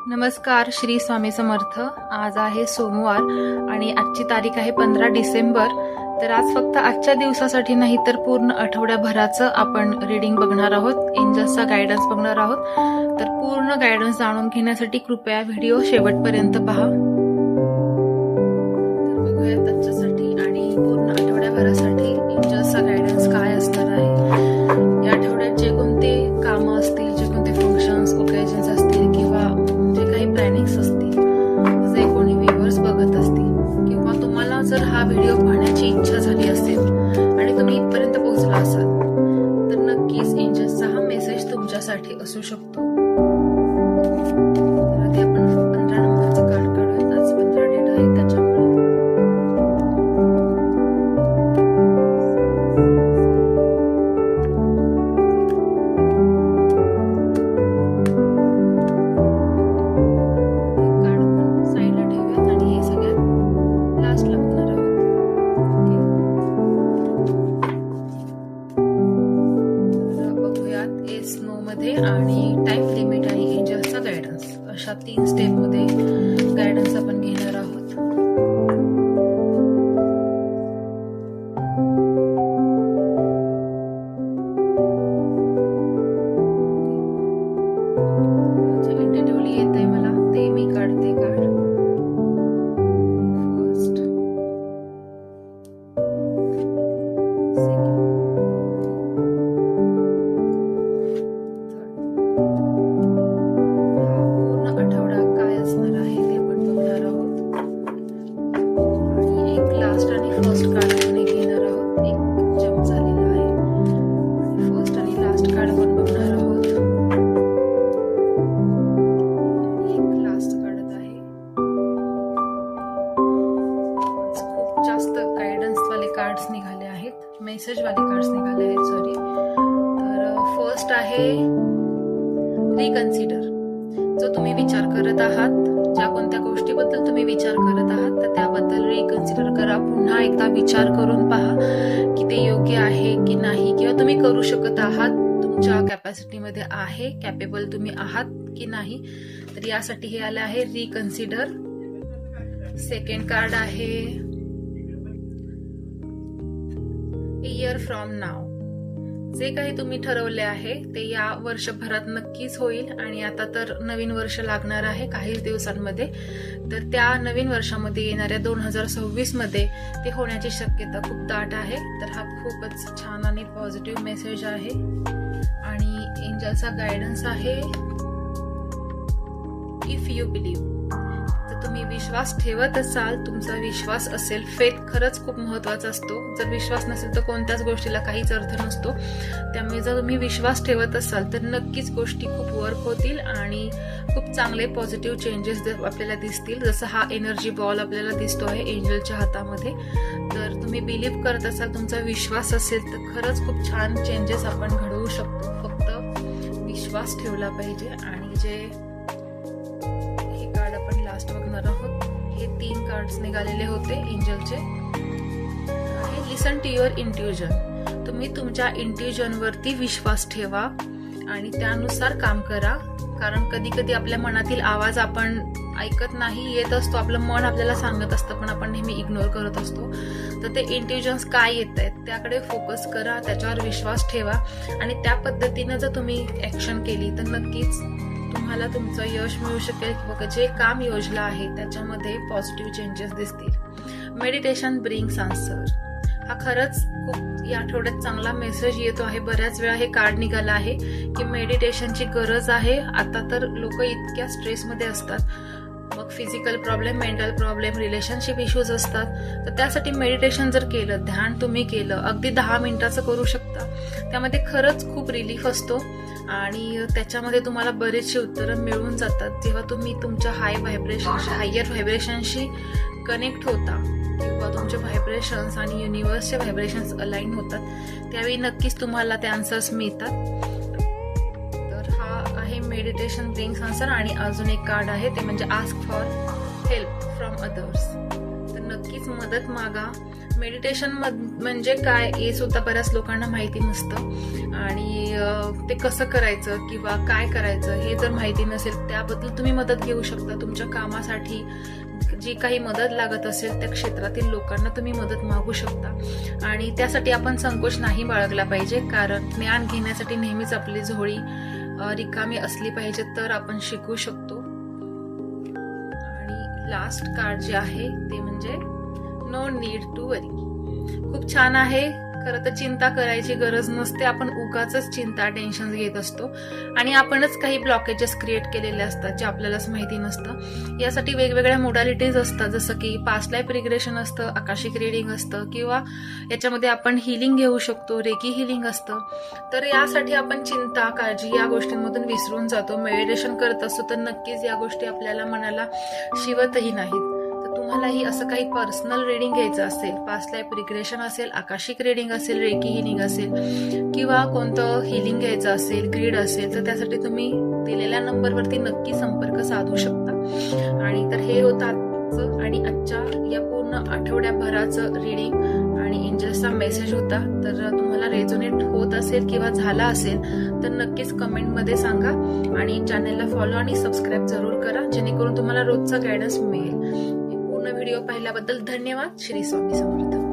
नमस्कार, श्री स्वामी समर्थ। आज आहे सोमवार आणि आजची तारीख आहे 15 डिसेंबर। तर आज फक्त आजच्या दिवसासाठी नाही तर पूर्ण आठवड्याभराचं आपण रीडिंग बघणार आहोत, एंजल्सचा गायडन्स बघणार आहोत। तर पूर्ण गायडन्स जाणून घेण्यासाठी कृपया व्हिडिओ शेवटपर्यंत पहा। तर बघूया त्याच्यासाठी आणि पूर्ण आठवड्याभरासाठी एंजल्सचा गायडन्स काय असणार आहे। या आठवड्यात जे कोणते कामं असतील, जे कोणते फंक्शन्स, ओकेजन्स असतील किंवा प्लॅनिंग्स असतील, जे कोणी व्ह्यूअर्स बघत असतील किंवा तुम्हाला जर हा व्हिडिओ पाहण्याची इच्छा झाली असेल आणि तुम्ही इथपर्यंत पोहोचला असाल तर नक्कीच एंजल्सचा हा मेसेज तुमच्यासाठी असू शकतो। तर आधी आपण 15 नंबरचं कार्ड काढूयात। आज 15 डेट आहे त्याच्यामुळे आणि टाइम लिमिट आणि एंजल्सचा गायडन्स अशा 3 स्टेप मध्ये गायडन्स आपण घेणार आहोत। जे इंटिट्यूअली येत आहे मला ते मी काढते कार्ड। फर्स्ट, सेकंड, कार्ड्स निघाले आहेत, मेसेज वाले कार्ड्स निघाले आहेत, सॉरी। तर फर्स्ट आहे रिकन्सिडर। जो तुम्ही विचार करत आहात, ज्या कोणत्या गोष्टीबद्दल तुम्ही विचार करत आहात तर त्याबद्दल रिकन्सिडर करा। पुन्हा एकदा विचार करून पहा की ते योग्य आहे की नाही, किंवा तुम्ही करू शकत आहात, तुमच्या कॅपॅसिटीमध्ये आहे, कॅपेबल तुम्ही आहात की नाही। तर यासाठी हे आले आहे रिकन्सिडर। सेकंड कार्ड आहे इयर फ्रॉम नाव। जे काही तुम्ही ठरवले आहे ते या वर्षभरात नक्कीच होईल आणि आता तर नवीन वर्ष लागणार आहे काही दिवसांमध्ये। तर त्या नवीन वर्षामध्ये येणाऱ्या 2026 मध्ये ते होण्याची शक्यता खूप दाट आहे। तर हा खूपच छान आणि पॉझिटिव्ह मेसेज आहे आणि एंजलचा गायडन्स आहे इफ यू बिलीव्ह। तुम्ही विश्वास ठेवत असाल, तुमचा विश्वास असेल, फेथ खरंच खूप महत्वाचा असतो। जर विश्वास नसेल तर कोणत्याच गोष्टीला काहीच अर्थ नसतो। त्यामुळे जर तुम्ही विश्वास ठेवत असाल तर नक्कीच गोष्टी खूप वर्क होतील आणि खूप चांगले पॉझिटिव्ह चेंजेस आपल्याला दिसतील। जसं हा एनर्जी बॉल आपल्याला दिसतो आहे एंजलच्या हातामध्ये। तर तुम्ही बिलीव्ह करत असाल, तुमचा विश्वास असेल तर खरंच खूप छान चेंजेस आपण घडवू शकतो। फक्त विश्वास ठेवला पाहिजे। आणि जे लास्ट बघणार आहोत, हे 3 कार्ड्स निघालेले होते एंजलचे। हे लिसन टू युअर इंट्युजन। तुम्ही तुमच्या इंट्युजन वरती विश्वास ठेवा आणि त्यानुसार काम करा। कारण कधी कधी आपल्या मनातील आवाज आपण ऐकत नाही, येत असतो, आपलं मन आपल्याला सांगत असतं पण आपण नेहमी इग्नोर करत असतो। तर ते इंट्युजन्स काय येत आहेत त्याकडे फोकस करा, त्याच्यावर विश्वास ठेवा आणि त्या पद्धतीनं जर तुम्ही ऍक्शन केली तर नक्कीच तुम्हाला तुमचं यश मिळू शकेल किंवा जे काम योजलं आहे त्याच्यामध्ये पॉझिटिव्ह चेंजेस दिसतील। Meditation brings answer. हा खरंच खूप या आठवड्यात चांगला मेसेज येतो आहे। बऱ्याच वेळा हे कार्ड निघालं आहे की मेडिटेशनची गरज आहे। आता तर लोक इतक्या स्ट्रेसमध्ये असतात, मग physical problem, mental problem, relationship issues असतात। तर त्यासाठी मेडिटेशन जर केलं, ध्यान तुम्ही केलं, अगदी 10 मिनिटाचं करू शकता, त्यामध्ये खरंच खूप रिलीफ असतो आणि त्याच्यामध्ये तुम्हाला बरेचशी उत्तरं मिळून जातात। जेव्हा तुम्ही तुमच्या हायर व्हायब्रेशनशी कनेक्ट होता किंवा तुमचे व्हायब्रेशन्स आणि युनिव्हर्सचे व्हायब्रेशन्स अलाइन होतात त्यावेळी नक्कीच तुम्हाला ते आन्सर्स मिळतात। तर हा आहे मेडिटेशन ब्रिंग्स आन्सर। आणि अजून एक कार्ड आहे ते म्हणजे ask for help from others. तर नक्कीच मदत मागा. मेडिटेशन म्हणजे काय हे सुद्धा बऱ्याच लोकांना माहिती नसतं आणि ते कसं करायचं किंवा काय करायचं हे जर माहिती नसेल त्याबद्दल तुम्ही मदत घेऊ शकता. तुमच्या कामासाठी जी काही मदत लागत असेल त्या क्षेत्रातील लोकांना तुम्ही मदत मागू शकता आणि त्यासाठी आपण संकोच नाही बाळगला पाहिजे, कारण ज्ञान घेण्यासाठी नेहमीच आपली झोळी रिकामी असली पाहिजे तर आपण शिकू शकतो. आणि लास्ट कार्ड जे आहे ते म्हणजे नो नीड टू वरी. खूप छान आहे. खरं तर चिंता करायची गरज नसते. आपण उगाचच चिंता टेन्शन घेत असतो आणि आपणच काही ब्लॉकेजेस क्रिएट केलेले असतात जे आपल्यालाच माहिती नसतं. यासाठी वेगवेगळ्या मोडॅलिटीज असतात, जसं की पास्ट लाईफ रिग्रेशन असतं, आकाशिक रीडिंग असतं किंवा याच्यामध्ये आपण हिलिंग घेऊ शकतो, रेकी हिलिंग असतं. तर यासाठी आपण चिंता काळजी या गोष्टींमधून विसरून जातो. मेडिटेशन करत असतो तर नक्कीच या गोष्टी आपल्याला मनाला शिवतही नाहीत. तुम्हालाही असं काही पर्सनल रीडिंग घ्यायचं असेल, पास्ट लाईफ रिग्रेशन असेल, आकाशिक रीडिंग असेल, रेकी हिलिंग असेल किंवा कोणतं हिलिंग घ्यायचं असेल, ग्रीड असेल, तर त्यासाठी तुम्ही दिलेल्या नंबरवरती नक्की संपर्क साधू शकता. आणि तर हे होतं आजचं आणि आजच्या या पूर्ण आठवड्याभराचं रीडिंग आणि एंजल्सचा मेसेज होता. तर तुम्हाला रेझोनेट होत असेल किंवा झाला असेल तर नक्कीच कमेंटमध्ये सांगा आणि चॅनलला फॉलो आणि सबस्क्राईब जरूर करा, जेणेकरून तुम्हाला रोजचा गायडन्स मिळेल. व्हिडिओ पाहिल्याबद्दल धन्यवाद. श्री स्वामी समर्थ.